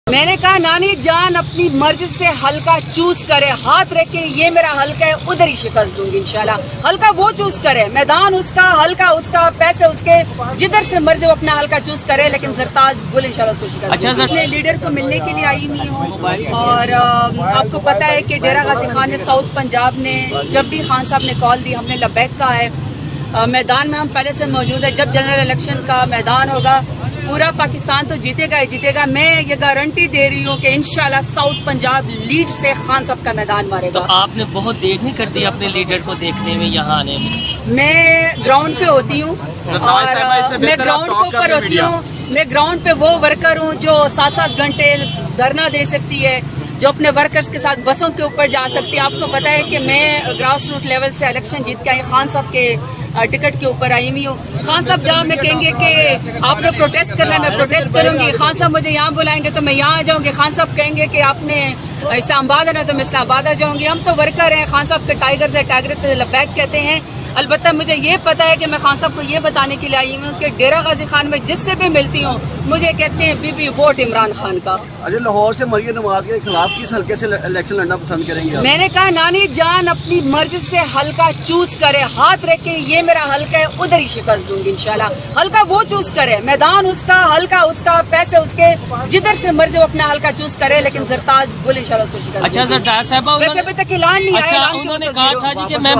میں نے کہا نانی جان اپنی مرضی سے حلقہ چوز کرے, ہاتھ رکھ کے یہ میرا حلقہ ہے, ادھر ہی شکست دوں گی انشاءاللہ. حلقہ وہ چوز کرے, میدان اس کا, حلقہ اس کا, پیسے اس کے, جدھر سے مرضی وہ اپنا حلقہ چوز کرے, لیکن سرتاج گل انشاءاللہ اس کو شکست. اچھا سر, اپنے لیڈر کو ملنے کے لیے آئی ہوئی ہوں, اور آپ کو پتا ہے کہ ڈیرہ غازی خان نے ساؤتھ پنجاب نے جب بھی خان صاحب نے کال دی ہم نے لبیک کہا ہے. میدان میں ہم پہلے سے موجود ہے. جب جنرل الیکشن کا میدان ہوگا پورا پاکستان تو جیتے گا ہی جیتے گا. میں یہ گارنٹی دے رہی ہوں کہ انشاءاللہ ساؤتھ پنجاب لیڈ سے خان صاحب کا میدان مارے گا. تو آپ نے بہت دیر نہیں کر دی اپنے لیڈر کو دیکھنے میں, یہاں آنے میں؟ میں گراؤنڈ پہ ہوتی ہوں, اور میں گراؤنڈ کے اوپر ہوتی ہوں. میں گراؤنڈ پہ وہ ورکر ہوں جو 7-7 گھنٹے دھرنا دے سکتی ہے, جو اپنے ورکرز کے ساتھ بسوں کے اوپر جا سکتی ہے. آپ کو پتا ہے کہ میں گراس روٹ لیول سے الیکشن جیت کے آئی, خان صاحب کے ٹکٹ کے اوپر آئی ہوئی ہوں. خان صاحب جہاں میں کہیں گے کہ آپ نے پروٹیسٹ کرنا ہے میں پروٹیسٹ کروں گی. خان صاحب مجھے یہاں بلائیں گے تو میں یہاں آ جاؤں گی. خان صاحب کہیں گے کہ آپ نے اسلام آباد آنا تو میں اسلام آباد آ جاؤں گی. ہم تو ورکر ہیں, خان صاحب کے ٹائگر سے, ٹائگر سے لبیک کہتے ہیں. البتہ مجھے یہ پتا ہے کہ میں خان صاحب کو یہ بتانے کے لیے آئی ہوں کہ ڈیرہ غازی خان میں جس سے بھی ملتی ہوں مجھے کہتے ہیں بی بی ووٹ عمران خان کا. اجے لاہور سے مریم نواز کے خلاف کس حلقے سے الیکشن لڑنا پسند کریں گے؟ میں نے کہا نانی جان اپنی مرضی سے حلقہ چوز کرے, ہاتھ رکھ کے یہ میرا حلقہ ہے, ادھر ہی شکست دوں گی انشاءاللہ. حلقہ وہ چوز کرے, میدان اس کا, حلقہ اس کا, پیسے اس کے, جدھر سے مرضی وہ اپنا حلقہ چوز کرے, لیکن سرتاج گل انشاءاللہ اس کو شکست. اچھا سر صاحبہ, ویسے ابھی تک اعلان نہیں اچھا آیا. انہوں نے کہا تھا جی کہ میں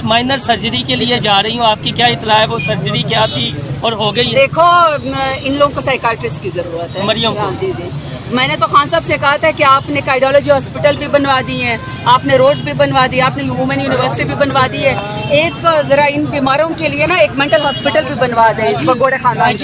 مائنر سرجری کے لیے جا رہی ہوں, آپ کی کیا اطلاع ہے, وہ سرجری کیا تھی اور ہو گئی؟ دیکھو ان لوگوں کو سائیکاٹرسٹ کی ضرورت ہے. مریم کو. جی جی, میں نے تو خان صاحب سے کہا تھا کہ آپ نے کارڈیالوجی ہاسپٹل بھی بنوا دی ہیں, آپ نے روڈز بھی بنوا دی, آپ نے وومن یونیورسٹی بھی بنوا دی ہے. ایک ذرا ان بیماروں کے لیے نا ایک مینٹل ہاسپٹل بھی بنوا دیں اس بگوڑے خاندان.